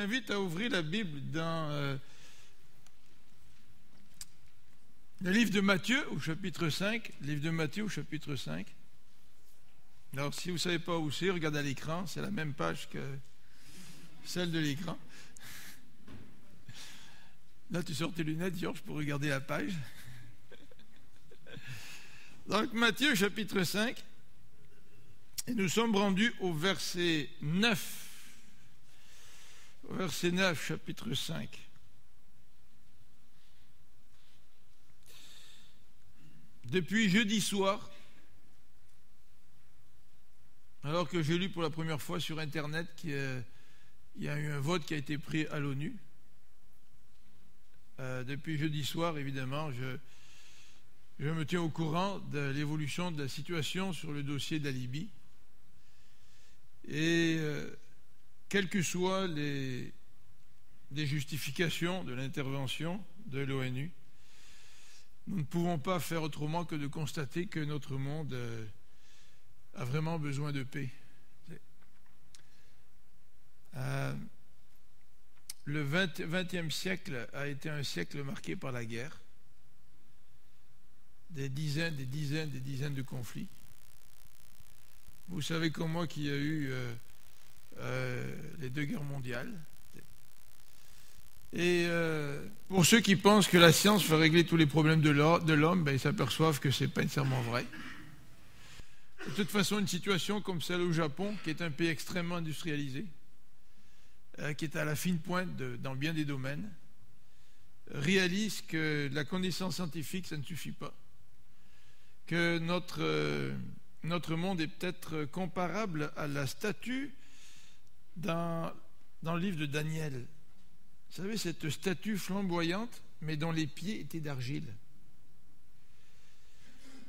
invite à ouvrir la Bible dans le livre de Matthieu au chapitre 5. Livre de Matthieu au chapitre 5. Alors, si vous ne savez pas où c'est, regardez à l'écran. C'est la même page que celle de l'écran. Là, tu sors tes lunettes, Georges, pour regarder la page. Donc, Matthieu chapitre 5. Et nous sommes rendus au verset 9. Au verset 9, chapitre 5. Depuis jeudi soir, alors que j'ai lu pour la première fois sur Internet qu'il y a eu un vote qui a été pris à l'ONU, depuis jeudi soir, évidemment, je me tiens au courant de l'évolution de la situation sur le dossier de la Libye. Et quelles que soient les justifications de l'intervention de l'ONU, nous ne pouvons pas faire autrement que de constater que notre monde a vraiment besoin de paix. Le XXe siècle a été un siècle marqué par la guerre, des dizaines de conflits. Vous savez comme moi qu'il y a eu les 2 guerres mondiales. Et pour ceux qui pensent que la science va régler tous les problèmes de l'homme, ben, ils s'aperçoivent que ce n'est pas nécessairement vrai. De toute façon, une situation comme celle au Japon, qui est un pays extrêmement industrialisé, qui est à la fine pointe dans bien des domaines, réalise que la connaissance scientifique, ça ne suffit pas. Que notre monde est peut-être comparable à la statue dans le livre de Daniel. Vous savez, cette statue flamboyante, mais dont les pieds étaient d'argile.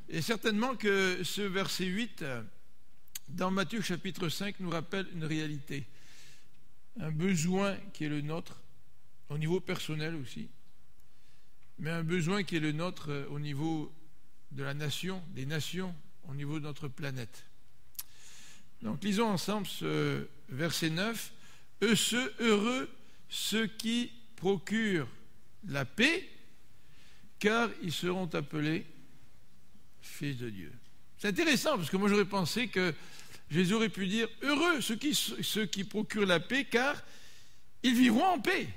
Et certainement que ce verset 8, dans Matthieu chapitre 5, nous rappelle une réalité. Un besoin qui est le nôtre, au niveau personnel aussi, mais un besoin qui est le nôtre au niveau de la nation, des nations, au niveau de notre planète. Donc, lisons ensemble ce verset 9. Heureux ceux qui procurent la paix, car ils seront appelés fils de Dieu. C'est intéressant, parce que moi j'aurais pensé que Jésus aurait pu dire « Heureux ceux qui procurent la paix, car ils vivront en paix. »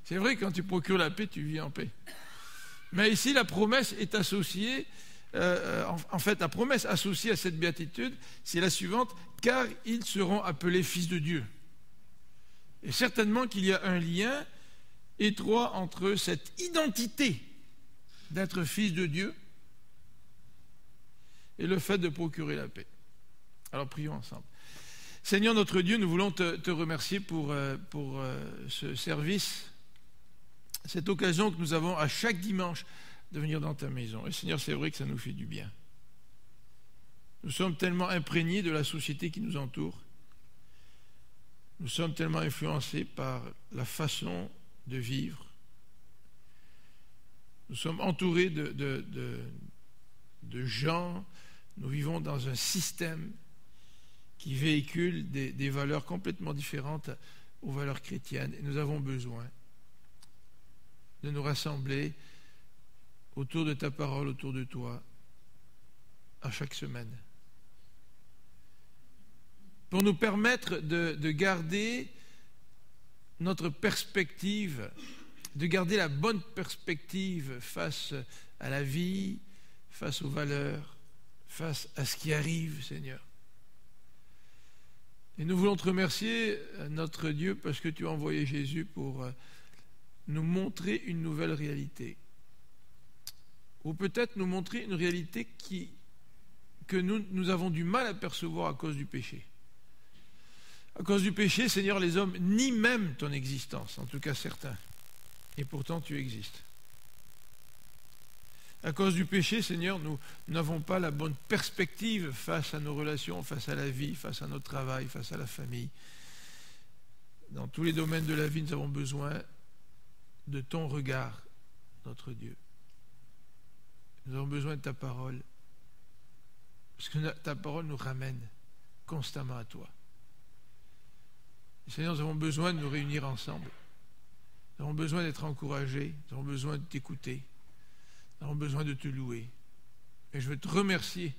C'est vrai, quand tu procures la paix, tu vis en paix. Mais ici, la promesse est associée, en fait, la promesse associée à cette béatitude, c'est la suivante, « Car ils seront appelés fils de Dieu. » Et certainement qu'il y a un lien étroit entre cette identité d'être fils de Dieu et le fait de procurer la paix. Alors prions ensemble. Seigneur notre Dieu, nous voulons te remercier pour ce service, cette occasion que nous avons à chaque dimanche de venir dans ta maison. Et Seigneur, c'est vrai que ça nous fait du bien. Nous sommes tellement imprégnés de la société qui nous entoure. Nous sommes tellement influencés par la façon de vivre. Nous sommes entourés de gens. Nous vivons dans un système qui véhicule des valeurs complètement différentes aux valeurs chrétiennes. Et nous avons besoin de nous rassembler autour de ta parole, autour de toi, à chaque semaine. Pour nous permettre de garder notre perspective, de garder la bonne perspective face à la vie, face aux valeurs, face à ce qui arrive, Seigneur. Et nous voulons te remercier, notre Dieu, parce que tu as envoyé Jésus pour nous montrer une nouvelle réalité. Ou peut-être nous montrer une réalité que nous avons du mal à percevoir à cause du péché. À cause du péché, Seigneur, les hommes nient même ton existence, en tout cas certains. Et pourtant, tu existes. À cause du péché, Seigneur, nous n'avons pas la bonne perspective face à nos relations, face à la vie, face à notre travail, face à la famille. Dans tous les domaines de la vie, nous avons besoin de ton regard, notre Dieu. Nous avons besoin de ta parole, parce que ta parole nous ramène constamment à toi. Seigneur, nous avons besoin de nous réunir ensemble. Nous avons besoin d'être encouragés. Nous avons besoin de t'écouter. Nous avons besoin de te louer. Et je veux te remercier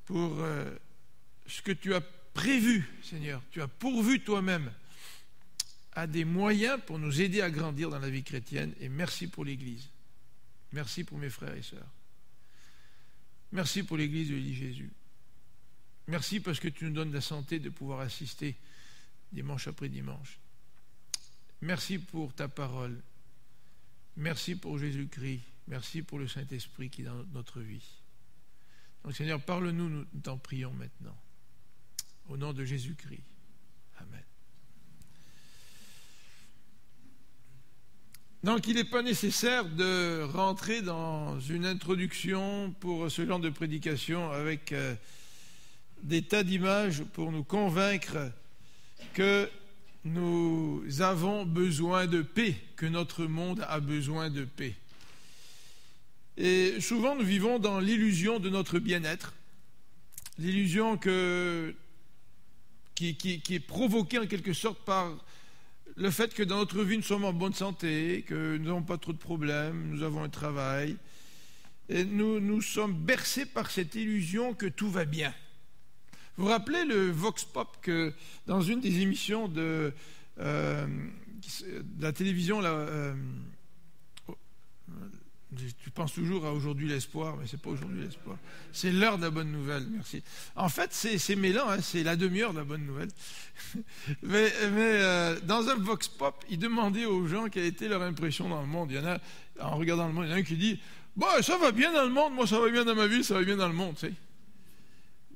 pour ce que tu as prévu, Seigneur. Tu as pourvu toi-même à des moyens pour nous aider à grandir dans la vie chrétienne. Et merci pour l'Église. Merci pour mes frères et sœurs. Merci pour l'Église de l'Église-Jésus. Merci parce que tu nous donnes la santé de pouvoir assister dimanche après dimanche. Merci pour ta parole. Merci pour Jésus-Christ. Merci pour le Saint-Esprit qui est dans notre vie. Donc Seigneur, parle-nous, nous t'en prions maintenant. Au nom de Jésus-Christ. Amen. Donc il n'est pas nécessaire de rentrer dans une introduction pour ce genre de prédication avec des tas d'images pour nous convaincre que nous avons besoin de paix, que notre monde a besoin de paix. Et souvent nous vivons dans l'illusion de notre bien-être, l'illusion qui est provoquée en quelque sorte par le fait que dans notre vie nous sommes en bonne santé, que nous n'avons pas trop de problèmes, nous avons un travail, et nous sommes bercés par cette illusion que tout va bien. Vous vous rappelez le Vox Pop que dans une des émissions de la télévision, je pense toujours à Aujourd'hui l'Espoir, mais ce n'est pas Aujourd'hui l'Espoir. C'est l'heure de la bonne nouvelle, merci. En fait, c'est mêlant, hein, c'est la demi-heure de la bonne nouvelle. mais dans un Vox Pop, ils demandaient aux gens quelle était leur impression dans le monde. Il y en a, en regardant le monde, il y en a un qui dit « Bah, ça va bien dans le monde, moi ça va bien dans ma vie, ça va bien dans le monde. » Tu sais.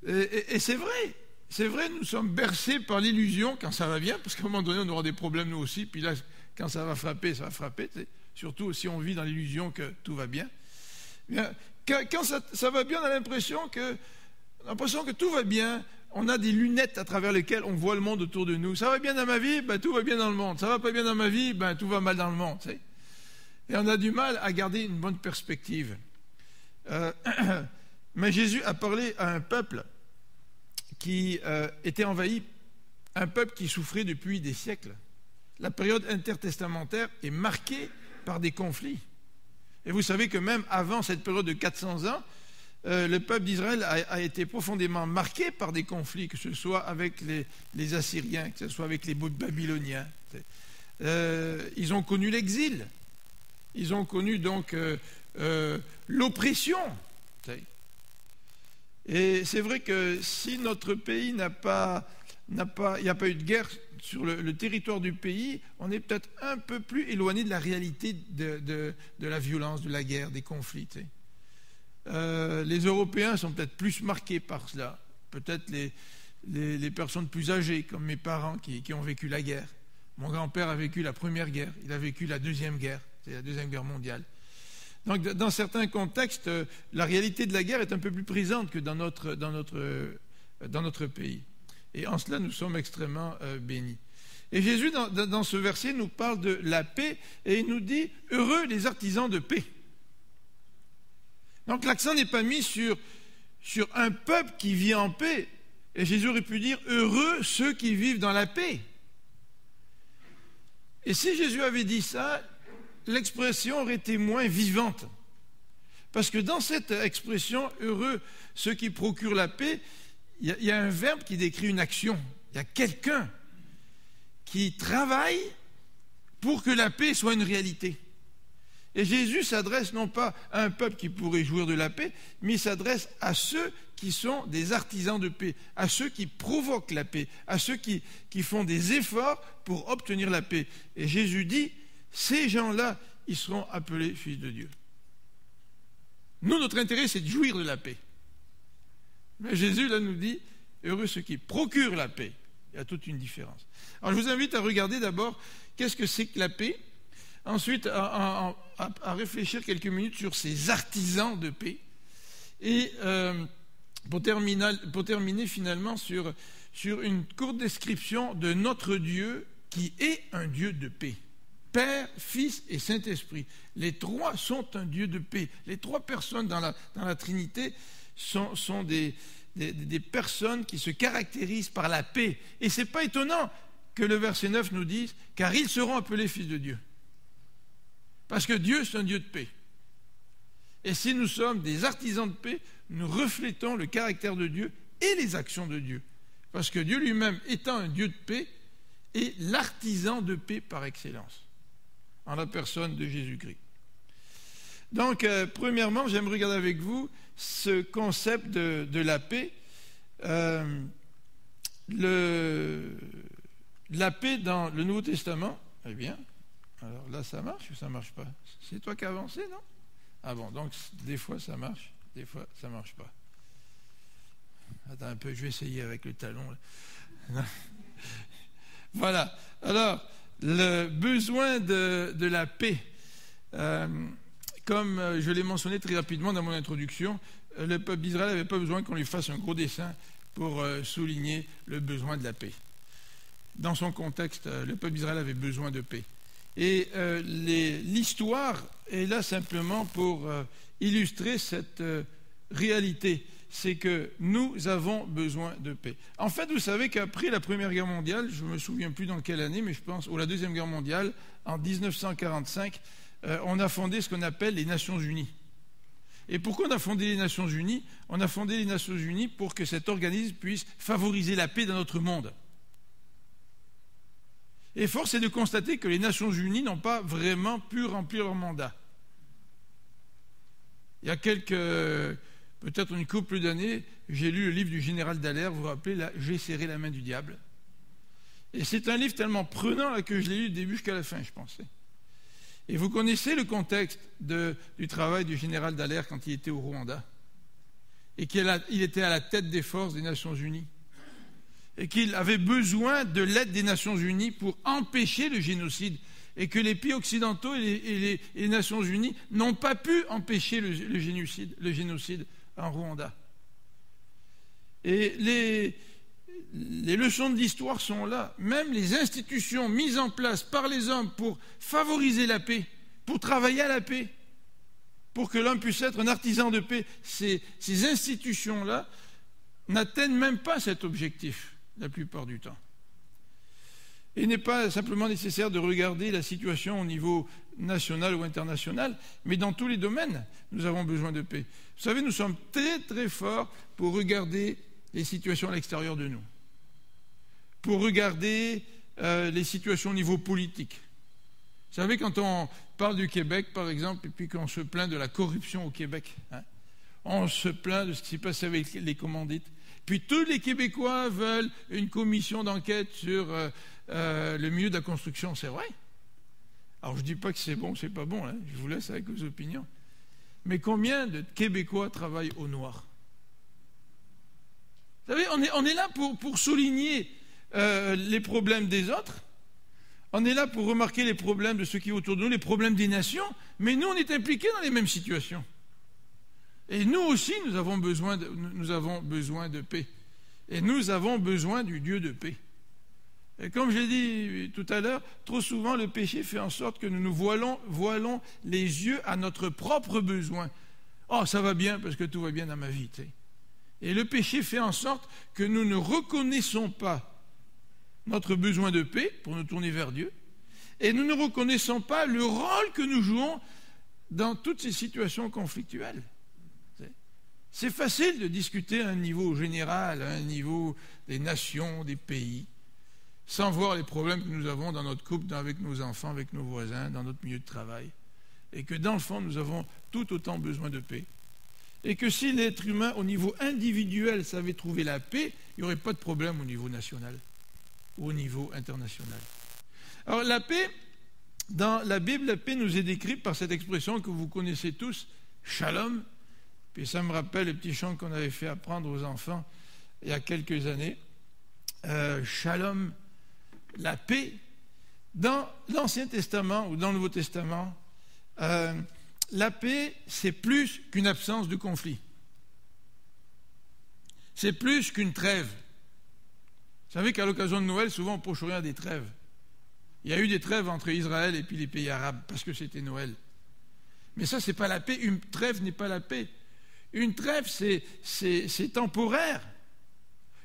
Et c'est vrai, nous sommes bercés par l'illusion quand ça va bien, parce qu'à un moment donné, on aura des problèmes nous aussi, puis là, quand ça va frapper, ça va frapper, tu sais, surtout si on vit dans l'illusion que tout va bien. Quand ça va bien, on a l'impression que tout va bien, on a des lunettes à travers lesquelles on voit le monde autour de nous. Ça va bien dans ma vie, ben, tout va bien dans le monde. Ça va pas bien dans ma vie, ben, tout va mal dans le monde. Tu sais. Et on a du mal à garder une bonne perspective. Mais Jésus a parlé à un peuple qui était envahi, un peuple qui souffrait depuis des siècles. La période intertestamentaire est marquée par des conflits. Et vous savez que même avant cette période de 400 ans, le peuple d'Israël a été profondément marqué par des conflits, que ce soit avec les Assyriens, que ce soit avec les Babyloniens. Ils ont connu l'exil. Ils ont connu donc l'oppression. Et c'est vrai que si notre pays il n'y a pas eu de guerre sur le territoire du pays, on est peut-être un peu plus éloigné de la réalité de la violence, de la guerre, des conflits. Les Européens sont peut-être plus marqués par cela. Peut-être les personnes plus âgées, comme mes parents qui ont vécu la guerre. Mon grand-père a vécu la Première Guerre, il a vécu la Deuxième Guerre, c'est la Deuxième Guerre mondiale. Donc, dans certains contextes, la réalité de la guerre est un peu plus présente que dans notre pays. Et en cela, nous sommes extrêmement bénis. Et Jésus, dans ce verset, nous parle de la paix et il nous dit « Heureux les artisans de paix ». Donc, l'accent n'est pas mis sur un peuple qui vit en paix. Et Jésus aurait pu dire « Heureux ceux qui vivent dans la paix ». Et si Jésus avait dit ça, l'expression aurait été moins vivante. Parce que dans cette expression « heureux ceux qui procurent la paix », il y a un verbe qui décrit une action. Il y a quelqu'un qui travaille pour que la paix soit une réalité. Et Jésus s'adresse non pas à un peuple qui pourrait jouir de la paix, mais il s'adresse à ceux qui sont des artisans de paix, à ceux qui provoquent la paix, à ceux qui font des efforts pour obtenir la paix. Et Jésus dit, ces gens-là, ils seront appelés fils de Dieu. Nous, notre intérêt, c'est de jouir de la paix. Mais Jésus, là, nous dit, heureux ceux qui procurent la paix. Il y a toute une différence. Alors, je vous invite à regarder d'abord qu'est-ce que c'est que la paix. Ensuite, à réfléchir quelques minutes sur ces artisans de paix. Et pour terminer finalement sur une courte description de notre Dieu qui est un Dieu de paix. Père, Fils et Saint-Esprit. Les trois sont un Dieu de paix. Les trois personnes dans la Trinité sont des personnes qui se caractérisent par la paix. Et ce n'est pas étonnant, que le verset 9 nous dise « Car ils seront appelés fils de Dieu ». Parce que Dieu, c'est un Dieu de paix. Et si nous sommes des artisans de paix, nous reflétons le caractère de Dieu et les actions de Dieu. Parce que Dieu lui-même étant un Dieu de paix est l'artisan de paix par excellence, en la personne de Jésus-Christ. Donc, premièrement, j'aimerais regarder avec vous ce concept de la paix. La paix dans le Nouveau Testament, eh bien, alors là ça marche ou ça ne marche pas? C'est toi qui as avancé, non? Ah bon, donc des fois ça marche, des fois ça ne marche pas. Attends un peu, je vais essayer avec le talon. Voilà, alors, le besoin de la paix. Comme je l'ai mentionné très rapidement dans mon introduction, le peuple d'Israël n'avait pas besoin qu'on lui fasse un gros dessin pour souligner le besoin de la paix. Dans son contexte, le peuple d'Israël avait besoin de paix. Et l'histoire est là simplement pour illustrer cette réalité. C'est que nous avons besoin de paix. En fait, vous savez qu'après la Première Guerre mondiale, je ne me souviens plus dans quelle année, mais je pense, ou la Deuxième Guerre mondiale, en 1945, on a fondé ce qu'on appelle les Nations Unies. Et pourquoi on a fondé les Nations Unies? On a fondé les Nations Unies pour que cet organisme puisse favoriser la paix dans notre monde. Et force est de constater que les Nations Unies n'ont pas vraiment pu remplir leur mandat. Il y a peut-être une couple d'années, j'ai lu le livre du général Dallaire, vous vous rappelez, là, J'ai serré la main du diable. Et c'est un livre tellement prenant là, que je l'ai lu du début jusqu'à la fin, je pensais. Et vous connaissez le contexte du travail du général Dallaire quand il était au Rwanda. Et qu'il était à la tête des forces des Nations Unies. Et qu'il avait besoin de l'aide des Nations Unies pour empêcher le génocide. Et que les pays occidentaux et les Nations Unies n'ont pas pu empêcher le génocide en Rwanda. Et les leçons de l'histoire sont là. Même les institutions mises en place par les hommes pour favoriser la paix, pour travailler à la paix, pour que l'homme puisse être un artisan de paix, ces institutions-là n'atteignent même pas cet objectif la plupart du temps. Il n'est pas simplement nécessaire de regarder la situation au niveau national ou international, mais dans tous les domaines, nous avons besoin de paix. Vous savez, nous sommes très très forts pour regarder les situations à l'extérieur de nous, pour regarder les situations au niveau politique. Vous savez, quand on parle du Québec, par exemple, et puis qu'on se plaint de la corruption au Québec, on se plaint de ce qui s'est passé avec les commandites. Puis tous les Québécois veulent une commission d'enquête sur le milieu de la construction, c'est vrai. Alors je ne dis pas que c'est bon ou c'est pas bon, je vous laisse avec vos opinions. Mais combien de Québécois travaillent au noir? Vous savez, on est là pour souligner les problèmes des autres. On est là pour remarquer les problèmes de ceux qui sont autour de nous, les problèmes des nations, mais nous, on est impliqués dans les mêmes situations. Et nous aussi, nous avons besoin de paix. Et nous avons besoin du Dieu de paix. Et comme je l'ai dit tout à l'heure, trop souvent, le péché fait en sorte que nous nous voilons les yeux à notre propre besoin. Oh, ça va bien parce que tout va bien dans ma vie. Tu sais. Et le péché fait en sorte que nous ne reconnaissons pas notre besoin de paix pour nous tourner vers Dieu. Et nous ne reconnaissons pas le rôle que nous jouons dans toutes ces situations conflictuelles. C'est facile de discuter à un niveau général, à un niveau des nations, des pays, sans voir les problèmes que nous avons dans notre couple, avec nos enfants, avec nos voisins, dans notre milieu de travail. Et que dans le fond, nous avons tout autant besoin de paix. Et que si l'être humain, au niveau individuel, savait trouver la paix, il n'y aurait pas de problème au niveau national ou au niveau international. Alors la paix, dans la Bible, la paix nous est décrite par cette expression que vous connaissez tous, shalom. Puis ça me rappelle le petit chant qu'on avait fait apprendre aux enfants il y a quelques années. Shalom, la paix. Dans l'Ancien Testament ou dans le Nouveau Testament, la paix, c'est plus qu'une absence de conflit. C'est plus qu'une trêve. Vous savez qu'à l'occasion de Noël, souvent on Proche-Orient des trêves. Il y a eu des trêves entre Israël et puis les pays arabes, parce que c'était Noël. Mais ça, c'est pas la paix. Une trêve n'est pas la paix. Une trêve, c'est temporaire.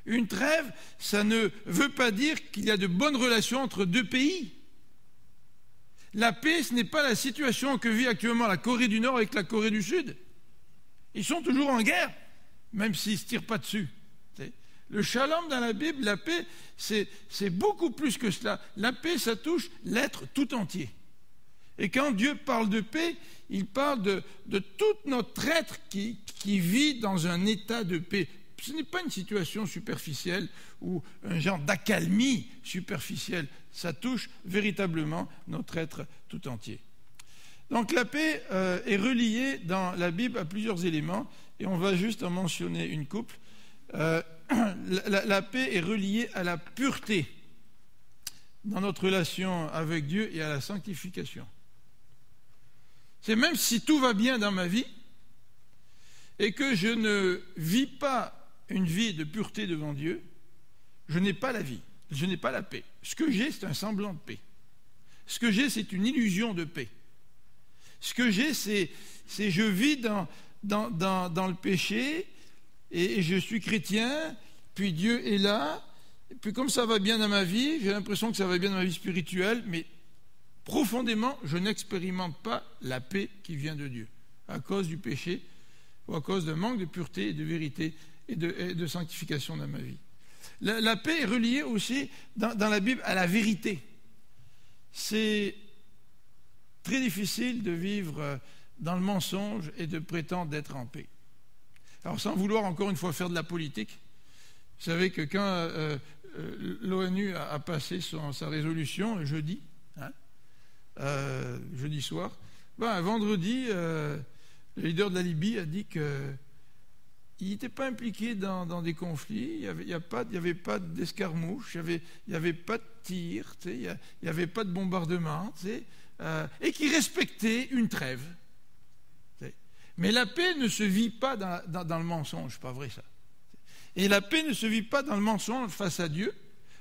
Une trêve, ça ne veut pas dire qu'il y a de bonnes relations entre deux pays. La paix, ce n'est pas la situation que vit actuellement la Corée du Nord avec la Corée du Sud. Ils sont toujours en guerre, même s'ils ne se tirent pas dessus. Le shalom dans la Bible, la paix, c'est beaucoup plus que cela. La paix, ça touche l'être tout entier. Et quand Dieu parle de paix, il parle de tout notre être qui vit dans un état de paix. Ce n'est pas une situation superficielle ou un genre d'accalmie superficielle. Ça touche véritablement notre être tout entier. Donc la paix est reliée dans la Bible à plusieurs éléments, et on va juste en mentionner une couple. La paix est reliée à la pureté dans notre relation avec Dieu et à la sanctification. C'est même si tout va bien dans ma vie et que je ne vis pas une vie de pureté devant Dieu, je n'ai pas la vie, je n'ai pas la paix. Ce que j'ai, c'est un semblant de paix. Ce que j'ai, c'est une illusion de paix. Ce que j'ai, c'est je vis dans le péché et je suis chrétien, puis Dieu est là, et puis comme ça va bien dans ma vie, j'ai l'impression que ça va bien dans ma vie spirituelle, mais profondément, je n'expérimente pas la paix qui vient de Dieu, à cause du péché ou à cause d'un manque de pureté et de vérité et de sanctification dans ma vie. La paix est reliée aussi dans la Bible à la vérité. C'est très difficile de vivre dans le mensonge et de prétendre d'être en paix. Alors sans vouloir encore une fois faire de la politique, vous savez que quand l'ONU a passé sa résolution jeudi soir, vendredi, le leader de la Libye a dit qu'il n'était pas impliqué dans des conflits, il n'y avait pas d'escarmouche, il n'y avait pas de tir, il n'y avait pas de bombardement, et qu'il respectait une trêve. Mais la paix ne se vit pas dans le mensonge, pas vrai ça. Et la paix ne se vit pas dans le mensonge face à Dieu,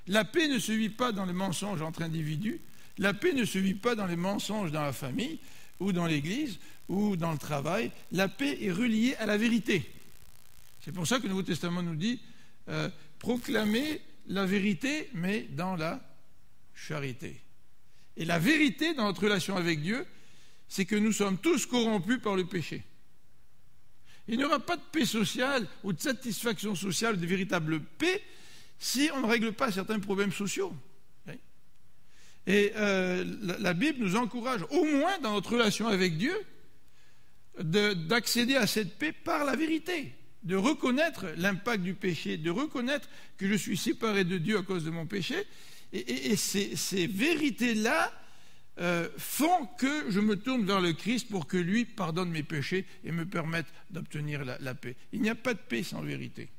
la paix ne se vit pas dans le mensonge entre individus, la paix ne se vit pas dans les mensonges dans la famille, ou dans l'église, ou dans le travail. La paix est reliée à la vérité. C'est pour ça que le Nouveau Testament nous dit proclamer la vérité, mais dans la charité. Et la vérité dans notre relation avec Dieu, c'est que nous sommes tous corrompus par le péché. Il n'y aura pas de paix sociale ou de satisfaction sociale, de véritable paix, si on ne règle pas certains problèmes sociaux. Et la Bible nous encourage, au moins dans notre relation avec Dieu, d'accéder à cette paix par la vérité, de reconnaître l'impact du péché, de reconnaître que je suis séparé de Dieu à cause de mon péché. Et ces vérités-là font que je me tourne vers le Christ pour que lui pardonne mes péchés et me permette d'obtenir la paix. Il n'y a pas de paix sans vérité.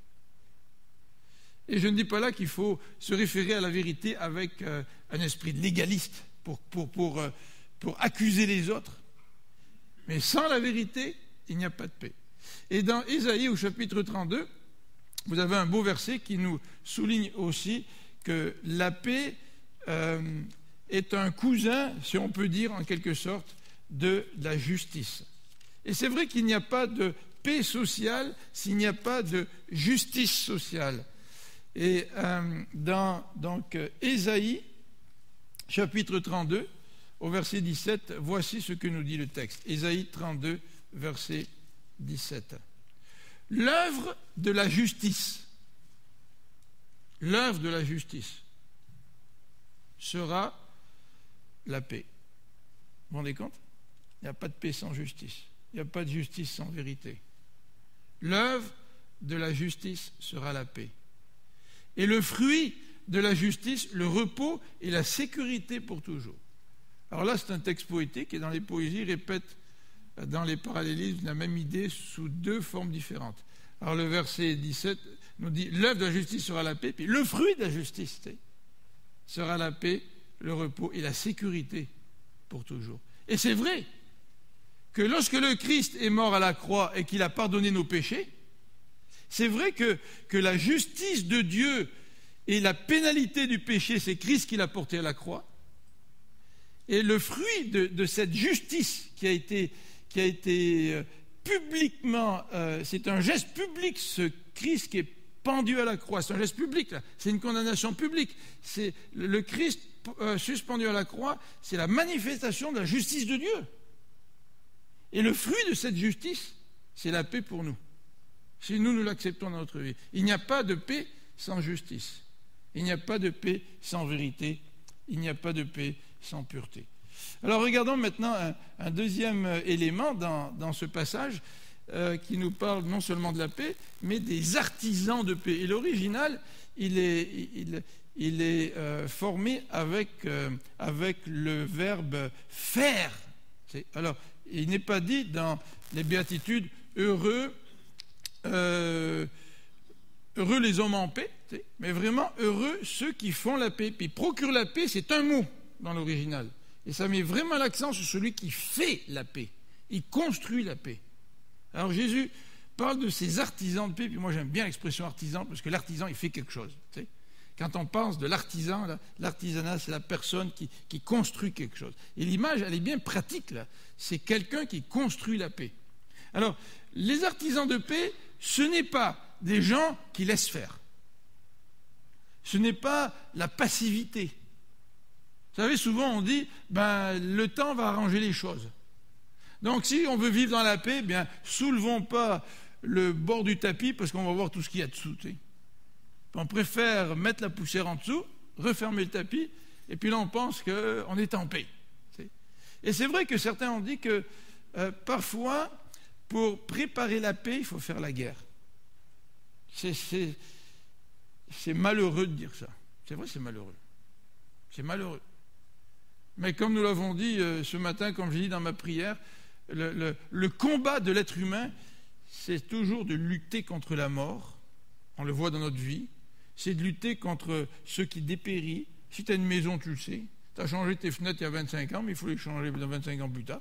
Et je ne dis pas là qu'il faut se référer à la vérité avec un esprit de légaliste pour accuser les autres. Mais sans la vérité, il n'y a pas de paix. Et dans Ésaïe au chapitre 32, vous avez un beau verset qui nous souligne aussi que la paix est un cousin, si on peut dire en quelque sorte, de la justice. Et c'est vrai qu'il n'y a pas de paix sociale s'il n'y a pas de justice sociale. Et dans Ésaïe, chapitre 32, au verset 17, voici ce que nous dit le texte. Ésaïe 32, verset 17. L'œuvre de la justice sera la paix. Vous vous rendez compte? Il n'y a pas de paix sans justice. Il n'y a pas de justice sans vérité. L'œuvre de la justice sera la paix. Et le fruit de la justice, le repos et la sécurité pour toujours. Alors là, c'est un texte poétique et dans les poésies, il répète dans les parallélismes la même idée sous deux formes différentes. Alors le verset 17 nous dit, l'œuvre de la justice sera la paix, puis le fruit de la justice sera la paix, le repos et la sécurité pour toujours. Et c'est vrai que lorsque le Christ est mort à la croix et qu'il a pardonné nos péchés, c'est vrai que la justice de Dieu et la pénalité du péché, c'est Christ qui l'a porté à la croix. Et le fruit de cette justice qui a été publiquement, c'est un geste public, ce Christ qui est pendu à la croix. C'est un geste public, là. C'est une condamnation publique. C'est le Christ suspendu à la croix, c'est la manifestation de la justice de Dieu. Et le fruit de cette justice, c'est la paix pour nous. Si nous l'acceptons dans notre vie. Il n'y a pas de paix sans justice. Il n'y a pas de paix sans vérité. Il n'y a pas de paix sans pureté. Alors regardons maintenant un deuxième élément dans ce passage qui nous parle non seulement de la paix, mais des artisans de paix. Et l'original, il est formé avec le verbe faire. Alors, il n'est pas dit dans les béatitudes heureux les hommes en paix, mais vraiment heureux ceux qui font la paix. Puis procure la paix, c'est un mot dans l'original. Et ça met vraiment l'accent sur celui qui fait la paix. Il construit la paix. Alors Jésus parle de ces artisans de paix, puis moi j'aime bien l'expression artisan, parce que l'artisan, il fait quelque chose. Quand on pense de l'artisan, l'artisanat, c'est la personne qui construit quelque chose. Et l'image, elle est bien pratique, là. C'est quelqu'un qui construit la paix. Alors, les artisans de paix, ce n'est pas des gens qui laissent faire. Ce n'est pas la passivité. Vous savez, souvent on dit, le temps va arranger les choses. Donc si on veut vivre dans la paix, soulevons pas le bord du tapis parce qu'on va voir tout ce qu'il y a dessous. On préfère mettre la poussière en dessous, refermer le tapis, et puis là on pense qu'on est en paix. Et c'est vrai que certains ont dit que parfois, pour préparer la paix, il faut faire la guerre. C'est malheureux de dire ça. C'est vrai, c'est malheureux. C'est malheureux. Mais comme nous l'avons dit ce matin, comme je dis dans ma prière, le combat de l'être humain, c'est toujours de lutter contre la mort. On le voit dans notre vie. C'est de lutter contre ce qui dépérit. Si tu as une maison, tu le sais. Tu as changé tes fenêtres il y a 25 ans, mais il faut les changer 25 ans plus tard.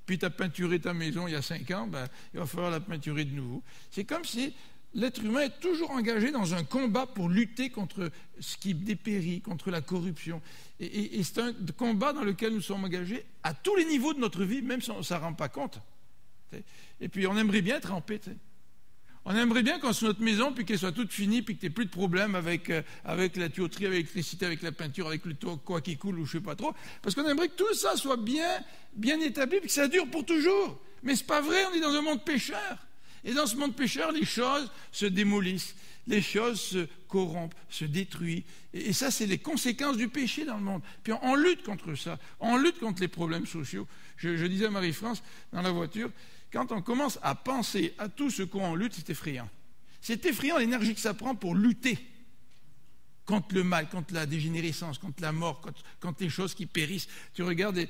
Puis tu as peinturé ta maison il y a 5 ans, il va falloir la peinturer de nouveau. C'est comme si l'être humain est toujours engagé dans un combat pour lutter contre ce qui dépérit, contre la corruption. Et c'est un combat dans lequel nous sommes engagés à tous les niveaux de notre vie, même si on ne s'en rend pas compte. Et puis on aimerait bien être en paix. On aimerait bien qu'on soit notre maison, puis qu'elle soit toute finie, puis que tu n'aies plus de problème avec la tuyauterie, avec l'électricité, avec la peinture, avec le toit, quoi qui coule, ou je ne sais pas trop. Parce qu'on aimerait que tout ça soit bien établi, puis que ça dure pour toujours. Mais ce n'est pas vrai, on est dans un monde pécheur. Et dans ce monde pécheur, les choses se démolissent, les choses se corrompent, se détruisent. Et ça, c'est les conséquences du péché dans le monde. Puis on lutte contre ça, on lutte contre les problèmes sociaux. Je disais à Marie-France, dans la voiture, quand on commence à penser à tout ce qu'on lutte, c'est effrayant. C'est effrayant l'énergie que ça prend pour lutter contre le mal, contre la dégénérescence, contre la mort, contre les choses qui périssent. Tu regardes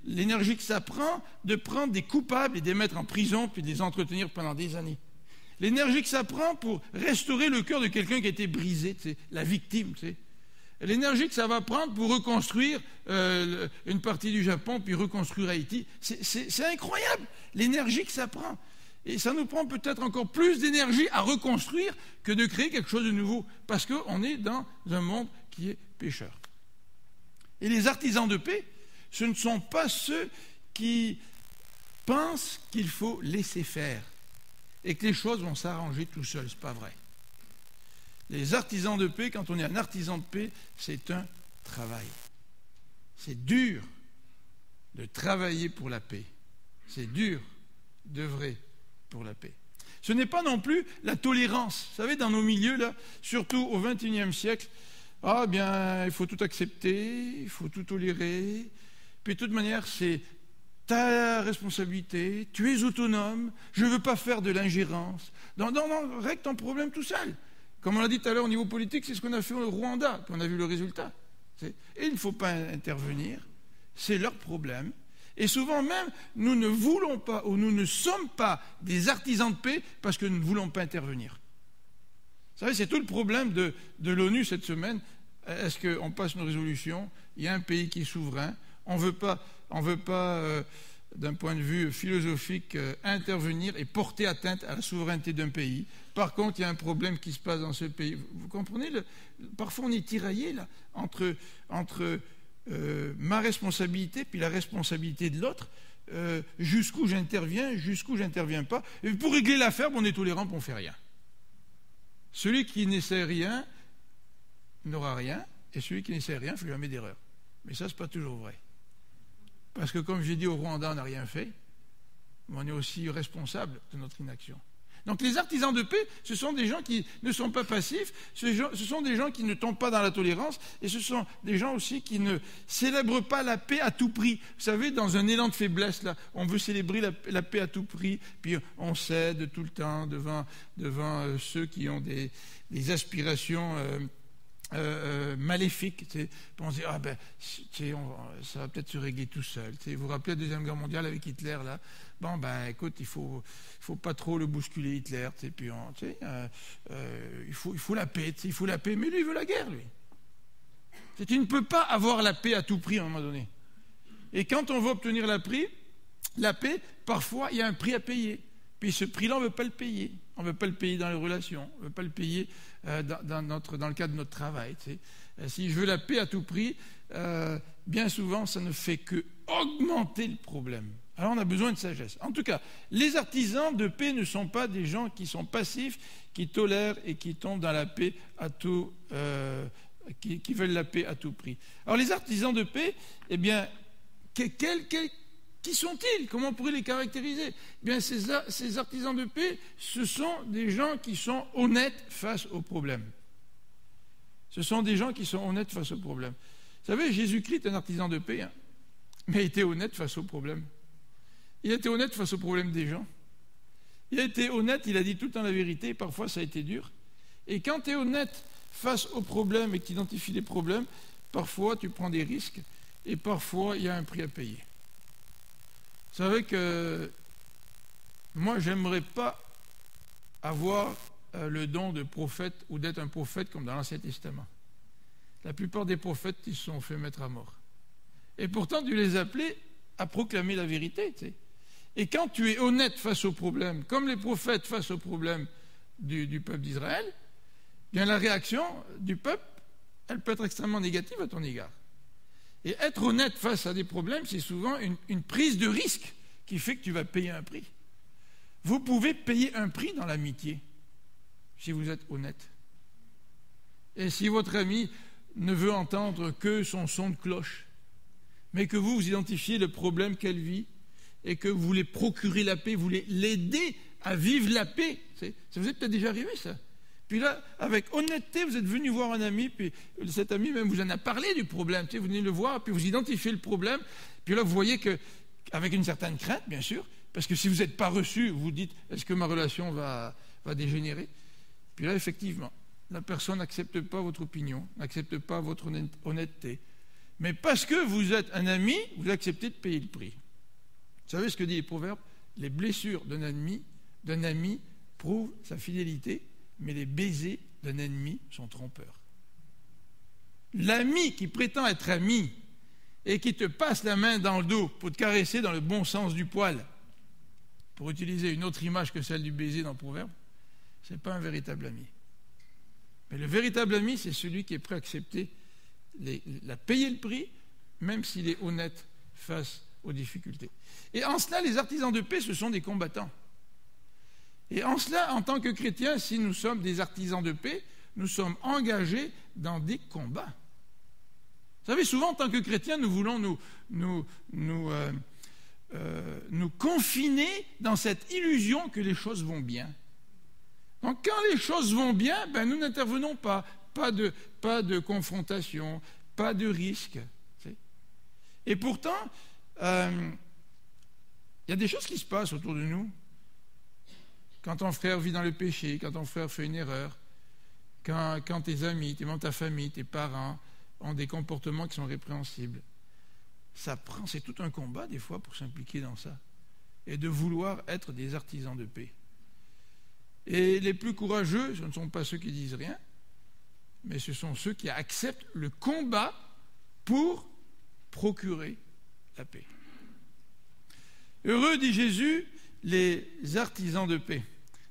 l'énergie que ça prend de prendre des coupables et de les mettre en prison puis de les entretenir pendant des années. L'énergie que ça prend pour restaurer le cœur de quelqu'un qui a été brisé, la victime. L'énergie que ça va prendre pour reconstruire une partie du Japon puis reconstruire Haïti. C'est incroyable l'énergie que ça prend. Et ça nous prend peut-être encore plus d'énergie à reconstruire que de créer quelque chose de nouveau, parce qu'on est dans un monde qui est pécheur. Et les artisans de paix, ce ne sont pas ceux qui pensent qu'il faut laisser faire et que les choses vont s'arranger tout seuls. Ce n'est pas vrai. Les artisans de paix, quand on est un artisan de paix, c'est un travail. C'est dur de travailler pour la paix. C'est dur d'œuvrer pour la paix. Ce n'est pas non plus la tolérance. Vous savez, dans nos milieux, là, surtout au XXIe siècle, il faut tout accepter, il faut tout tolérer. Puis de toute manière, c'est ta responsabilité, tu es autonome, je ne veux pas faire de l'ingérence. Non, règle ton problème tout seul. Comme on l'a dit tout à l'heure au niveau politique, c'est ce qu'on a fait au Rwanda, puis on a vu le résultat. Et il ne faut pas intervenir, c'est leur problème. Et souvent même, nous ne voulons pas, ou nous ne sommes pas des artisans de paix parce que nous ne voulons pas intervenir. Vous savez, c'est tout le problème de l'ONU cette semaine. Est-ce qu'on passe une résolution? Il y a un pays qui est souverain. On ne veut pas d'un point de vue philosophique, intervenir et porter atteinte à la souveraineté d'un pays. Par contre, il y a un problème qui se passe dans ce pays. Vous comprenez? Parfois, on est tiraillé là, entre ma responsabilité puis la responsabilité de l'autre, jusqu'où j'interviens, jusqu'où j'interviens pas. Et pour régler l'affaire, on est tolérant, on ne fait rien. Celui qui n'essaie rien n'aura rien, et celui qui n'essaie rien ne fait jamais d'erreur. Mais ça, ce n'est pas toujours vrai. Parce que, comme j'ai dit, au Rwanda, on n'a rien fait, mais on est aussi responsable de notre inaction. Donc les artisans de paix, ce sont des gens qui ne sont pas passifs, ce sont des gens qui ne tombent pas dans la tolérance, et ce sont des gens aussi qui ne célèbrent pas la paix à tout prix. Vous savez, dans un élan de faiblesse, là, on veut célébrer la paix à tout prix, puis on cède tout le temps devant ceux qui ont des aspirations maléfiques. On se dit, ça va peut-être se régler tout seul. Vous vous rappelez la Deuxième Guerre mondiale avec Hitler, là? Bon, écoute, il faut pas trop le bousculer, Hitler. Puis il faut la paix, il faut la paix. Mais lui, il veut la guerre, lui. Tu ne peux pas avoir la paix à tout prix à un moment donné. Et quand on veut obtenir la paix, parfois, il y a un prix à payer. Puis ce prix-là, on ne veut pas le payer. On ne veut pas le payer dans les relations. On ne veut pas le payer dans le cadre de notre travail. Si je veux la paix à tout prix, bien souvent, ça ne fait que augmenter le problème. Alors on a besoin de sagesse. En tout cas, les artisans de paix ne sont pas des gens qui sont passifs, qui tolèrent et qui tombent dans la paix à tout, qui veulent la paix à tout prix. Alors les artisans de paix, eh bien, qui sont-ils? Comment on pourrait les caractériser? Eh bien, ces artisans de paix, ce sont des gens qui sont honnêtes face aux problèmes. Ce sont des gens qui sont honnêtes face aux problèmes. Vous savez, Jésus-Christ est un artisan de paix, mais il était honnête face aux problèmes. Il a été honnête face aux problèmes des gens. Il a été honnête, il a dit tout le temps la vérité, et parfois ça a été dur. Et quand tu es honnête face aux problèmes et que tu identifies les problèmes, parfois tu prends des risques, et parfois il y a un prix à payer. Vous savez que moi, j'aimerais pas avoir le don de prophète ou d'être un prophète comme dans l'Ancien Testament. La plupart des prophètes, ils se sont fait mettre à mort. Et pourtant, Dieu les appelait à proclamer la vérité, tu sais. Et quand tu es honnête face aux problèmes, comme les prophètes face aux problèmes du peuple d'Israël, bien la réaction du peuple, elle peut être extrêmement négative à ton égard. Et être honnête face à des problèmes, c'est souvent une prise de risque qui fait que tu vas payer un prix. Vous pouvez payer un prix dans l'amitié si vous êtes honnête. Et si votre ami ne veut entendre que son son de cloche, mais que vous identifiez le problème qu'elle vit et que vous voulez procurer la paix, vous voulez l'aider à vivre la paix. Ça vous est peut-être déjà arrivé, ça. Puis là, avec honnêteté, vous êtes venu voir un ami, puis cet ami même vous en a parlé du problème. Vous venez le voir, puis vous identifiez le problème. Puis là, vous voyez qu'avec une certaine crainte, bien sûr, parce que si vous n'êtes pas reçu, vous dites, est-ce que ma relation va dégénérer? Puis là, effectivement, la personne n'accepte pas votre opinion, n'accepte pas votre honnêteté. Mais parce que vous êtes un ami, vous acceptez de payer le prix. Vous savez ce que dit les proverbes? Les blessures d'un ami prouvent sa fidélité, mais les baisers d'un ennemi sont trompeurs. L'ami qui prétend être ami et qui te passe la main dans le dos pour te caresser dans le bon sens du poil, pour utiliser une autre image que celle du baiser dans le proverbe, ce n'est pas un véritable ami. Mais le véritable ami, c'est celui qui est prêt à accepter payer le prix, même s'il est honnête face aux difficultés. Et en cela, les artisans de paix, ce sont des combattants. Et en cela, en tant que chrétiens, si nous sommes des artisans de paix, nous sommes engagés dans des combats. Vous savez, souvent, en tant que chrétiens, nous voulons nous confiner dans cette illusion que les choses vont bien. Donc, quand les choses vont bien, nous n'intervenons pas. Pas de confrontation, pas de risque. Et pourtant, il y a des choses qui se passent autour de nous. Quand ton frère vit dans le péché, quand ton frère fait une erreur, quand tes amis, tes membres de ta famille, tes parents ont des comportements qui sont répréhensibles, c'est tout un combat des fois pour s'impliquer dans ça et de vouloir être des artisans de paix. Et les plus courageux, ce ne sont pas ceux qui disent rien, mais ce sont ceux qui acceptent le combat pour procurer la paix. Heureux, dit Jésus, les artisans de paix.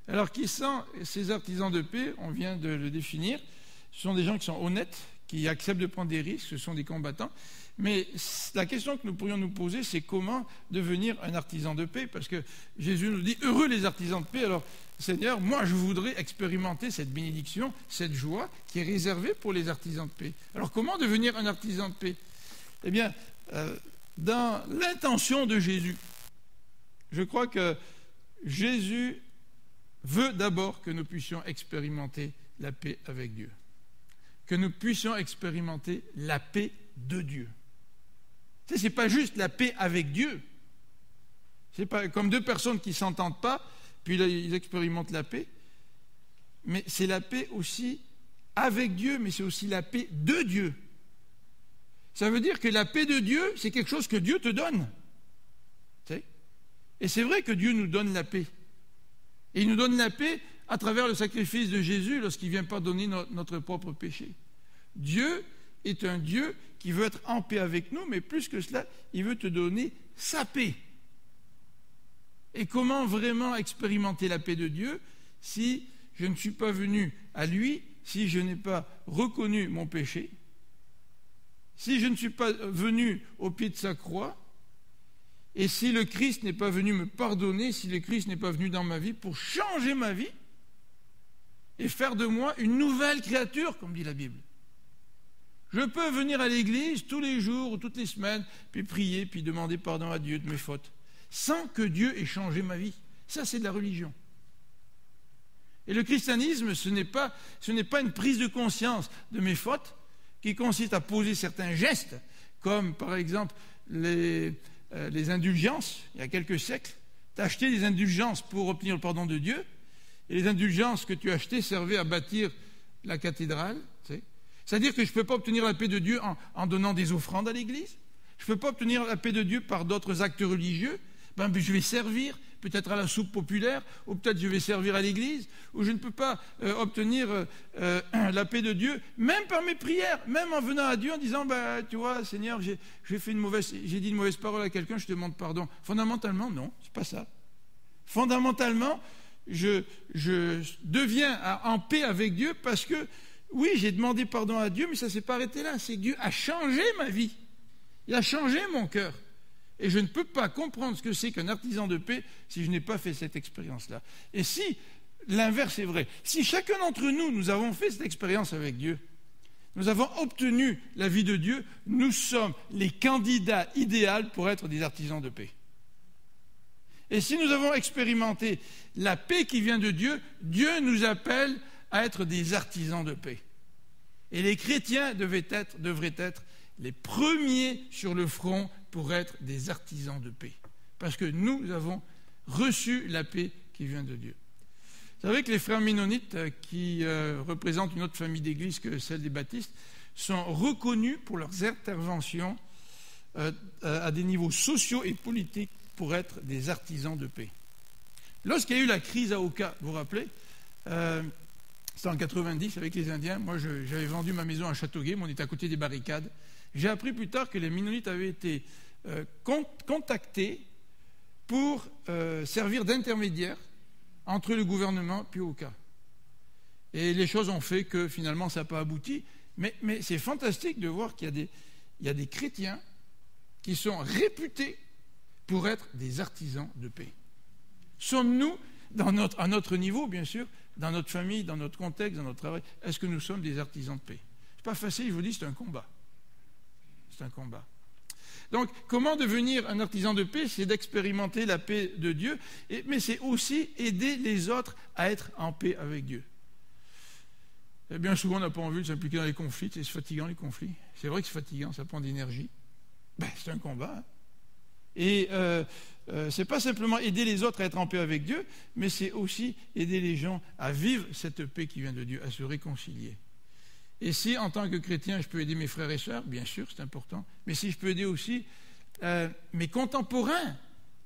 Alors, qui sont ces artisans de paix? On vient de le définir. Ce sont des gens qui sont honnêtes, qui acceptent de prendre des risques, ce sont des combattants. Mais la question que nous pourrions nous poser, c'est comment devenir un artisan de paix? Parce que Jésus nous dit, heureux les artisans de paix. Alors, Seigneur, moi, je voudrais expérimenter cette bénédiction, cette joie qui est réservée pour les artisans de paix. Alors, comment devenir un artisan de paix? Eh bien, dans l'intention de Jésus, je crois que Jésus veut d'abord que nous puissions expérimenter la paix avec Dieu, que nous puissions expérimenter la paix de Dieu. Tu sais, ce n'est pas juste la paix avec Dieu. C'est pas comme deux personnes qui ne s'entendent pas, puis là, ils expérimentent la paix. Mais c'est la paix aussi avec Dieu, mais c'est aussi la paix de Dieu. Ça veut dire que la paix de Dieu, c'est quelque chose que Dieu te donne. Tu sais? Et c'est vrai que Dieu nous donne la paix. Et il nous donne la paix à travers le sacrifice de Jésus lorsqu'il vient pardonner notre propre péché. Dieu est un Dieu qui veut être en paix avec nous, mais plus que cela, il veut te donner sa paix. Et comment vraiment expérimenter la paix de Dieu si je ne suis pas venu à lui, si je n'ai pas reconnu mon péché, si je ne suis pas venu au pied de sa croix, et si le Christ n'est pas venu me pardonner, si le Christ n'est pas venu dans ma vie pour changer ma vie et faire de moi une nouvelle créature, comme dit la Bible. Je peux venir à l'église tous les jours ou toutes les semaines, puis prier, puis demander pardon à Dieu de mes fautes, sans que Dieu ait changé ma vie. Ça, c'est de la religion. Et le christianisme, ce n'est pas une prise de conscience de mes fautes qui consiste à poser certains gestes, comme par exemple les indulgences. Il y a quelques siècles, tu as acheté des indulgences pour obtenir le pardon de Dieu, et les indulgences que tu as achetées servaient à bâtir la cathédrale. Tu sais. C'est-à-dire que je ne peux pas obtenir la paix de Dieu en donnant des offrandes à l'église. Je ne peux pas obtenir la paix de Dieu par d'autres actes religieux. Je vais servir, peut-être à la soupe populaire, ou peut-être je vais servir à l'église, ou je ne peux pas obtenir la paix de Dieu, même par mes prières, même en venant à Dieu en disant, tu vois, Seigneur, j'ai dit une mauvaise parole à quelqu'un, je te demande pardon. Fondamentalement, non, c'est pas ça. Fondamentalement, je deviens en paix avec Dieu parce que, oui, j'ai demandé pardon à Dieu, mais ça ne s'est pas arrêté là. C'est que Dieu a changé ma vie. Il a changé mon cœur. Et je ne peux pas comprendre ce que c'est qu'un artisan de paix si je n'ai pas fait cette expérience-là. Et si l'inverse est vrai, si chacun d'entre nous avons fait cette expérience avec Dieu, nous avons obtenu la vie de Dieu, nous sommes les candidats idéaux pour être des artisans de paix. Et si nous avons expérimenté la paix qui vient de Dieu, Dieu nous appelle à être des artisans de paix. Et les chrétiens devraient être les premiers sur le front pour être des artisans de paix. Parce que nous avons reçu la paix qui vient de Dieu. Vous savez que les frères mennonites, qui représentent une autre famille d'église que celle des baptistes, sont reconnus pour leurs interventions à des niveaux sociaux et politiques pour être des artisans de paix. Lorsqu'il y a eu la crise à Oka, vous vous rappelez, c'était en 90 avec les Indiens. Moi, j'avais vendu ma maison à Châteauguay, mais on était à côté des barricades. J'ai appris plus tard que les mennonites avaient été contactés pour servir d'intermédiaire entre le gouvernement et Oka. Et les choses ont fait que finalement ça n'a pas abouti. Mais c'est fantastique de voir qu'il y a des chrétiens qui sont réputés pour être des artisans de paix. Sommes-nous, à notre niveau bien sûr, dans notre famille, dans notre contexte, dans notre travail, est-ce que nous sommes des artisans de paix? C'est pas facile, je vous dis, c'est un combat. C'est un combat. Donc, comment devenir un artisan de paix? C'est d'expérimenter la paix de Dieu, mais c'est aussi aider les autres à être en paix avec Dieu. Et bien souvent, on n'a pas envie de s'impliquer dans les conflits, c'est fatigant les conflits. C'est vrai que c'est fatigant, ça prend de l'énergie. C'est un combat. Hein. Et c'est pas simplement aider les autres à être en paix avec Dieu, mais c'est aussi aider les gens à vivre cette paix qui vient de Dieu, à se réconcilier. Et si, en tant que chrétien, je peux aider mes frères et sœurs, bien sûr, c'est important, mais si je peux aider aussi mes contemporains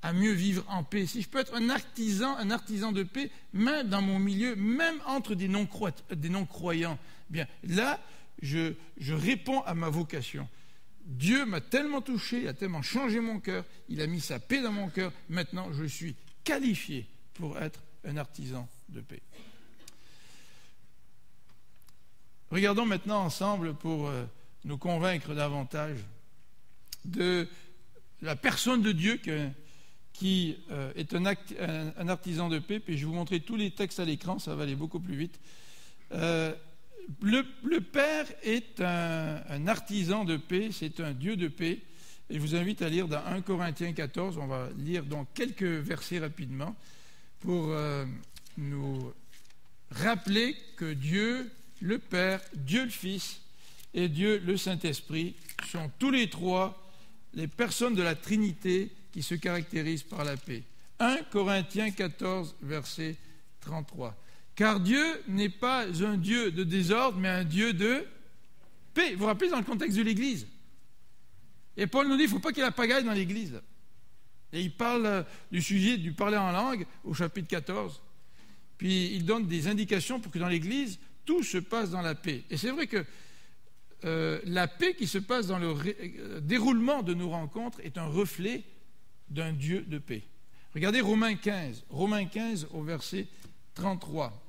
à mieux vivre en paix, si je peux être un artisan de paix, même dans mon milieu, même entre des non-croyants, bien là, je réponds à ma vocation. Dieu m'a tellement touché, il a tellement changé mon cœur, il a mis sa paix dans mon cœur, maintenant je suis qualifié pour être un artisan de paix. Regardons maintenant ensemble pour nous convaincre davantage de la personne de Dieu qui est un artisan de paix. Puis je vais vous montrer tous les textes à l'écran, ça va aller beaucoup plus vite. Le Père est un artisan de paix, c'est un Dieu de paix. Et je vous invite à lire dans 1 Corinthiens 14, on va lire donc quelques versets rapidement pour nous rappeler que Dieu, le Père, Dieu le Fils et Dieu le Saint-Esprit sont tous les trois les personnes de la Trinité qui se caractérisent par la paix. 1 Corinthiens 14, verset 33. Car Dieu n'est pas un Dieu de désordre, mais un Dieu de paix. Vous vous rappelez dans le contexte de l'Église? Et Paul nous dit qu'il ne faut pas qu'il y ait la pagaille dans l'Église. Et il parle du sujet du parler en langue au chapitre 14. Puis il donne des indications pour que dans l'Église, tout se passe dans la paix. Et c'est vrai que la paix qui se passe dans le déroulement de nos rencontres est un reflet d'un Dieu de paix. Regardez Romains 15 au verset 33,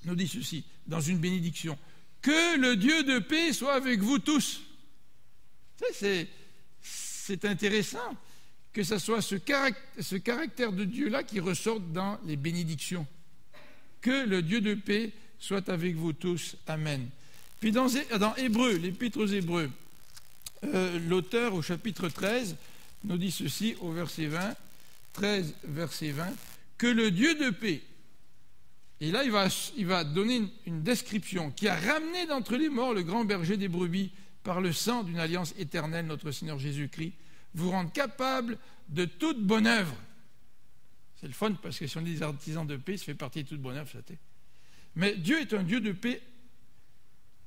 nous dit ceci, dans une bénédiction. Que le Dieu de paix soit avec vous tous. C'est intéressant que ce soit ce caractère de Dieu-là qui ressorte dans les bénédictions. Que le Dieu de paix soit avec vous tous. Amen. Puis dans Hébreux, l'Épître aux Hébreux, l'auteur au chapitre 13 nous dit ceci au verset 20, 13 verset 20, que le Dieu de paix, et là il va donner une description, qui a ramené d'entre les morts le grand berger des brebis par le sang d'une alliance éternelle, notre Seigneur Jésus-Christ, vous rendre capable de toute bonne œuvre. C'est le fun parce que si on est des artisans de paix, ça fait partie de toute bonne œuvre. Mais Dieu est un Dieu de paix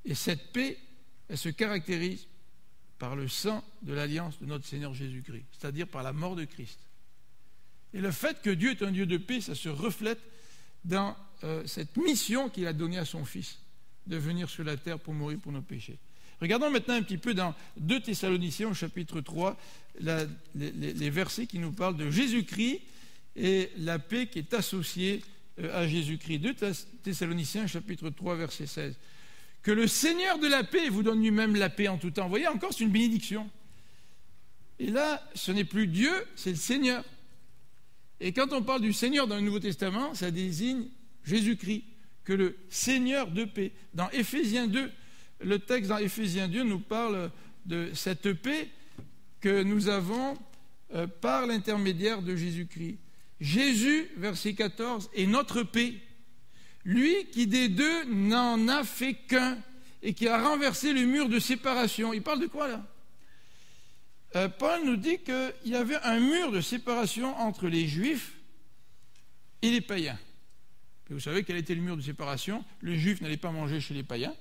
et cette paix, elle se caractérise par le sang de l'alliance de notre Seigneur Jésus-Christ, c'est-à-dire par la mort de Christ. Et le fait que Dieu est un Dieu de paix, ça se reflète dans cette mission qu'il a donnée à son Fils, de venir sur la terre pour mourir pour nos péchés. Regardons maintenant un petit peu dans 2 Thessaloniciens au chapitre 3, les versets qui nous parlent de Jésus-Christ et la paix qui est associée à Jésus-Christ. 2 Thessaloniciens chapitre 3, verset 16. Que le Seigneur de la paix vous donne lui-même la paix en tout temps. Vous voyez, encore, c'est une bénédiction. Et là, ce n'est plus Dieu, c'est le Seigneur. Et quand on parle du Seigneur dans le Nouveau Testament, ça désigne Jésus-Christ, que le Seigneur de paix. Dans Éphésiens 2, le texte dans Éphésiens 2 nous parle de cette paix que nous avons par l'intermédiaire de Jésus-Christ. Jésus, verset 14, est notre paix. Lui qui des deux n'en a fait qu'un et qui a renversé le mur de séparation. Il parle de quoi là? Paul nous dit qu'il y avait un mur de séparation entre les Juifs et les païens. Et vous savez quel était le mur de séparation? Le Juif n'allait pas manger chez les païens.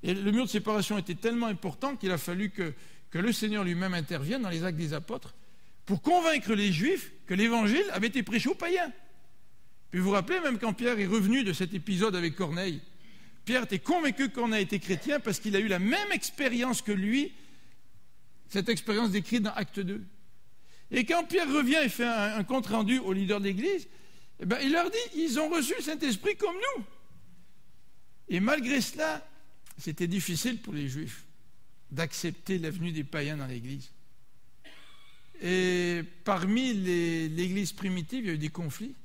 Et le mur de séparation était tellement important qu'il a fallu que le Seigneur lui-même intervienne dans les Actes des Apôtres pour convaincre les Juifs que l'Évangile avait été prêché aux païens. Puis vous vous rappelez, même quand Pierre est revenu de cet épisode avec Corneille, Pierre était convaincu que Corneille était chrétien parce qu'il a eu la même expérience que lui, cette expérience décrite dans Acte 2. Et quand Pierre revient et fait un compte-rendu aux leaders de l'Église, eh ben, il leur dit, ils ont reçu le Saint-Esprit comme nous. Et malgré cela, c'était difficile pour les Juifs d'accepter la venue des païens dans l'Église. Et parmi l'Église primitive, il y a eu des conflits.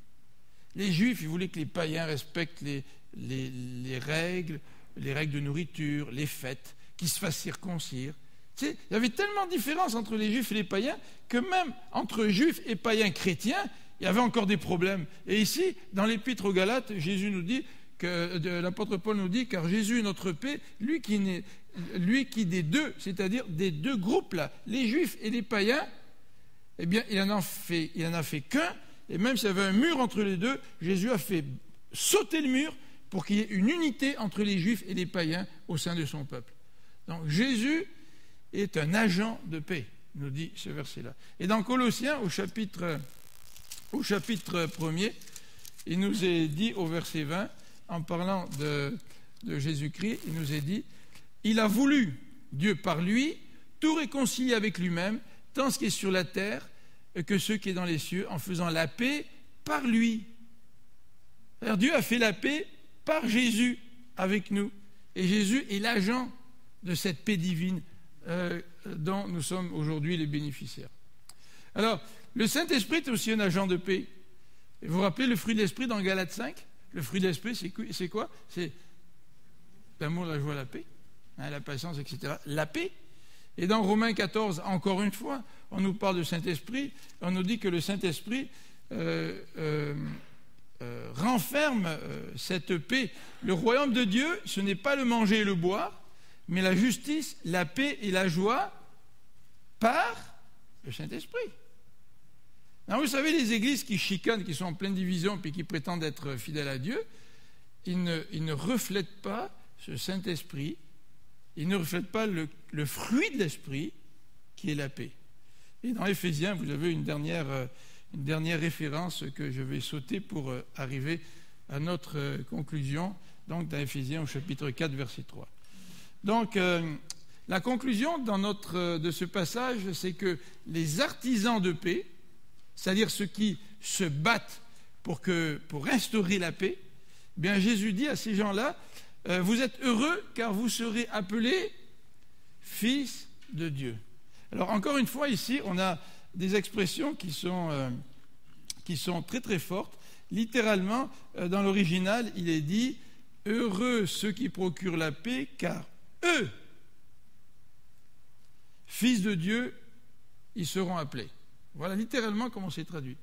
Les Juifs, ils voulaient que les païens respectent les règles de nourriture, les fêtes, qu'ils se fassent circoncire. Tu sais, il y avait tellement de différences entre les Juifs et les païens que même entre Juifs et païens chrétiens, il y avait encore des problèmes. Et ici, dans l'Épître aux Galates, Jésus nous dit, l'apôtre Paul nous dit, car Jésus est notre paix, lui qui des deux, c'est-à-dire des deux groupes là, les Juifs et les païens, eh bien, il en a fait qu'un. Et même s'il y avait un mur entre les deux, Jésus a fait sauter le mur pour qu'il y ait une unité entre les Juifs et les païens au sein de son peuple. Donc Jésus est un agent de paix, nous dit ce verset-là. Et dans Colossiens, au chapitre 1er, il nous est dit au verset 20, en parlant de Jésus-Christ, il nous est dit, il a voulu, Dieu par lui, tout réconcilier avec lui-même, tant ce qui est sur la terre que ce qui est dans les cieux, en faisant la paix par lui. Alors Dieu a fait la paix par Jésus avec nous. Et Jésus est l'agent de cette paix divine dont nous sommes aujourd'hui les bénéficiaires. Alors, le Saint-Esprit est aussi un agent de paix. Et vous vous rappelez le fruit de l'Esprit dans Galates 5? Le fruit de l'Esprit, c'est quoi? C'est l'amour, la joie, la paix, la patience, etc. La paix. Et dans Romains 14, encore une fois, on nous parle du Saint-Esprit. On nous dit que le Saint-Esprit renferme cette paix. Le royaume de Dieu, ce n'est pas le manger et le boire, mais la justice, la paix et la joie par le Saint-Esprit. Alors, vous savez, les églises qui chicanent, qui sont en pleine division, puis qui prétendent être fidèles à Dieu, ils ne reflètent pas ce Saint-Esprit, ils ne reflètent pas le fruit de l'Esprit, qui est la paix. Et dans Éphésiens, vous avez une dernière référence que je vais sauter pour arriver à notre conclusion, donc dans Éphésiens au chapitre 4, verset 3. Donc, la conclusion de ce passage, c'est que les artisans de paix, c'est-à-dire ceux qui se battent pour instaurer la paix, bien Jésus dit à ces gens-là, vous êtes heureux car vous serez appelés fils de Dieu. Alors encore une fois ici, on a des expressions qui sont très très fortes. Littéralement, dans l'original, il est dit heureux ceux qui procurent la paix car eux, fils de Dieu, ils seront appelés. Voilà littéralement comment c'est traduit.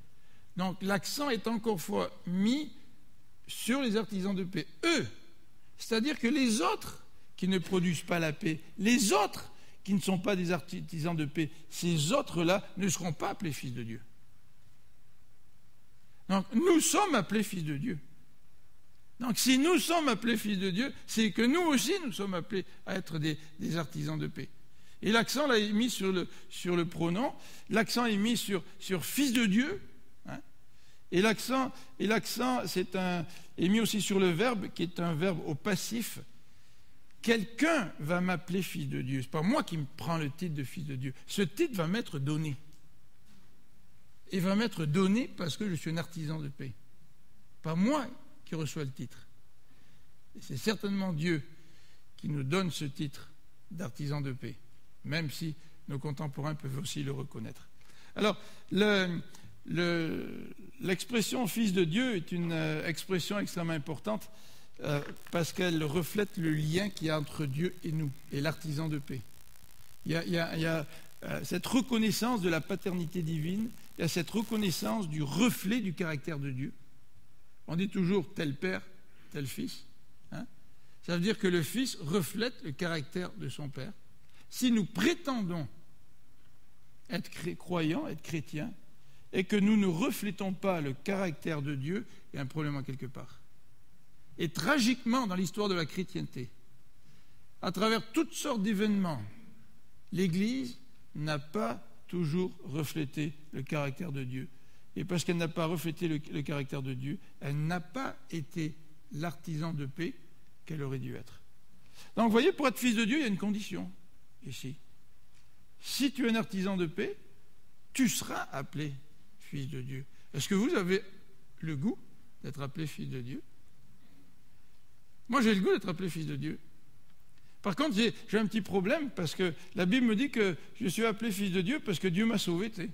Donc l'accent est encore une fois mis sur les artisans de paix. Eux, c'est-à-dire que les autres qui ne produisent pas la paix, les autres qui ne sont pas des artisans de paix, ces autres-là ne seront pas appelés fils de Dieu. Donc nous sommes appelés fils de Dieu. Donc si nous sommes appelés fils de Dieu, c'est que nous aussi nous sommes appelés à être des artisans de paix. Et l'accent là est mis sur le pronom, l'accent est mis sur fils de Dieu, hein, et l'accent est mis aussi sur le verbe qui est un verbe au passif. Quelqu'un va m'appeler fils de Dieu. Ce n'est pas moi qui me prends le titre de fils de Dieu. Ce titre va m'être donné. Il va m'être donné parce que je suis un artisan de paix. Pas moi qui reçois le titre. Et c'est certainement Dieu qui nous donne ce titre d'artisan de paix, même si nos contemporains peuvent aussi le reconnaître. Alors, l'expression fils de Dieu est une expression extrêmement importante parce qu'elle reflète le lien qu'il y a entre Dieu et nous, et l'artisan de paix. Il y a cette reconnaissance de la paternité divine, il y a cette reconnaissance du reflet du caractère de Dieu. On dit toujours tel père, tel fils. Hein? Ça veut dire que le fils reflète le caractère de son père. Si nous prétendons être croyants, être chrétiens, et que nous ne reflétons pas le caractère de Dieu, il y a un problème en quelque part. Et tragiquement, dans l'histoire de la chrétienté, à travers toutes sortes d'événements, l'Église n'a pas toujours reflété le caractère de Dieu. Et parce qu'elle n'a pas reflété le caractère de Dieu, elle n'a pas été l'artisan de paix qu'elle aurait dû être. Donc, vous voyez, pour être fils de Dieu, il y a une condition ici. Si tu es un artisan de paix, tu seras appelé fils de Dieu. Est-ce que vous avez le goût d'être appelé fils de Dieu? Moi, j'ai le goût d'être appelé fils de Dieu. Par contre, j'ai un petit problème parce que la Bible me dit que je suis appelé fils de Dieu parce que Dieu m'a sauvé, tu sais.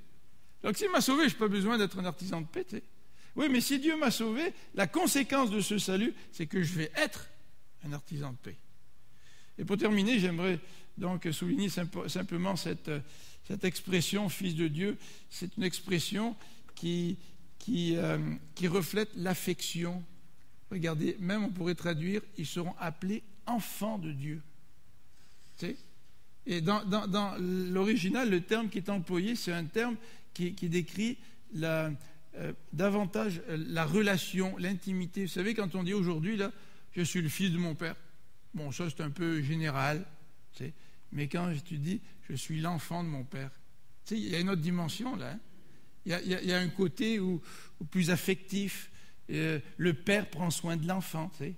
Donc, s'il m'a sauvé, je n'ai pas besoin d'être un artisan de paix, tu sais. Oui, mais si Dieu m'a sauvé, la conséquence de ce salut, c'est que je vais être un artisan de paix. Et pour terminer, j'aimerais donc souligner simplement cette expression fils de Dieu. C'est une expression qui reflète l'affection. Regardez, même on pourrait traduire, ils seront appelés enfants de Dieu. Tu sais? Et dans l'original, le terme qui est employé, c'est un terme qui décrit davantage la relation, l'intimité. Vous savez, quand on dit aujourd'hui, là, je suis le fils de mon père, bon, ça c'est un peu général, tu sais, mais quand tu dis, je suis l'enfant de mon père, tu sais, il y a une autre dimension là. Hein? Il y a un côté où plus affectif, le père prend soin de l'enfant, tu sais.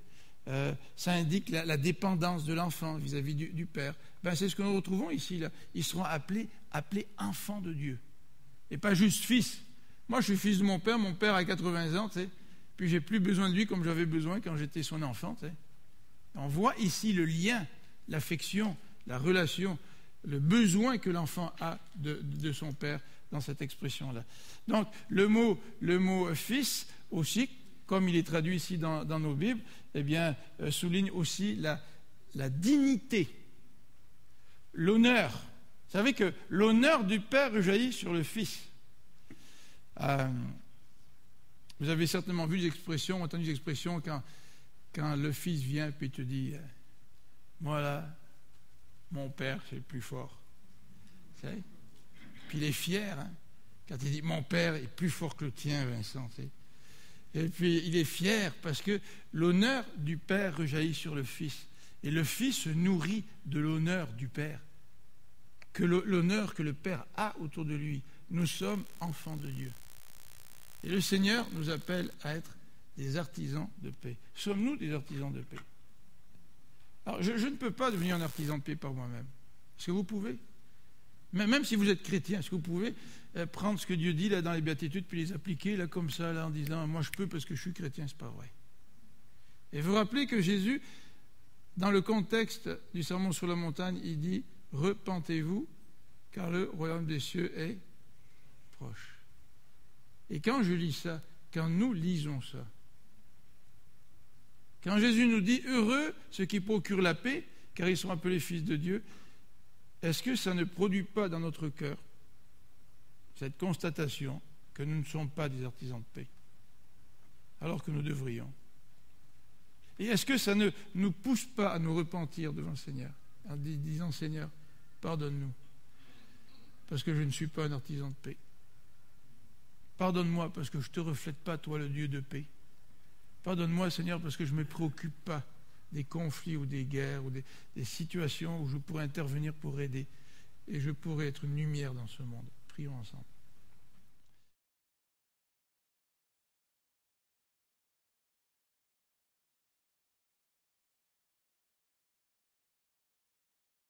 Ça indique la dépendance de l'enfant vis-à-vis du père. Ben, c'est ce que nous retrouvons ici. Là. Ils seront appelés enfants de Dieu. Et pas juste fils. Moi, je suis fils de mon père a 80 ans, tu sais, puis j'ai plus besoin de lui comme j'avais besoin quand j'étais son enfant. Tu sais. On voit ici le lien, l'affection, la relation, le besoin que l'enfant a de son père dans cette expression-là. Donc le mot fils aussi, comme il est traduit ici dans nos Bibles, eh bien, souligne aussi la dignité, l'honneur. Vous savez que l'honneur du père rejaillit sur le fils. Vous avez certainement vu des expressions, entendu des expressions quand le fils vient puis il te dit moi là, mon père c'est le plus fort. Vous savez? Puis il est fier quand il dit mon père est plus fort que le tien, Vincent. Et puis il est fier parce que l'honneur du père rejaillit sur le fils. Et le fils se nourrit de l'honneur du père, que l'honneur que le père a autour de lui. Nous sommes enfants de Dieu. Et le Seigneur nous appelle à être des artisans de paix. Sommes-nous des artisans de paix? Alors, je ne peux pas devenir un artisan de paix par moi-même. Est-ce que vous pouvez? Même si vous êtes chrétien, est-ce que vous pouvez prendre ce que Dieu dit là dans les béatitudes puis les appliquer là comme ça là en disant moi je peux parce que je suis chrétien? C'est pas vrai. Et vous rappelez que Jésus, dans le contexte du sermon sur la montagne, il dit repentez-vous car le royaume des cieux est proche. Et quand je lis ça, quand nous lisons ça, quand Jésus nous dit heureux ceux qui procurent la paix car ils sont appelés fils de Dieu, est-ce que ça ne produit pas dans notre cœur cette constatation que nous ne sommes pas des artisans de paix alors que nous devrions? Et est-ce que ça ne nous pousse pas à nous repentir devant le Seigneur en disant Seigneur, pardonne-nous parce que je ne suis pas un artisan de paix. Pardonne-moi parce que je ne te reflète pas, toi, le Dieu de paix. Pardonne-moi, Seigneur, parce que je ne me préoccupe pas des conflits ou des guerres ou des situations où je pourrais intervenir pour aider et je pourrais être une lumière dans ce monde. Prions ensemble.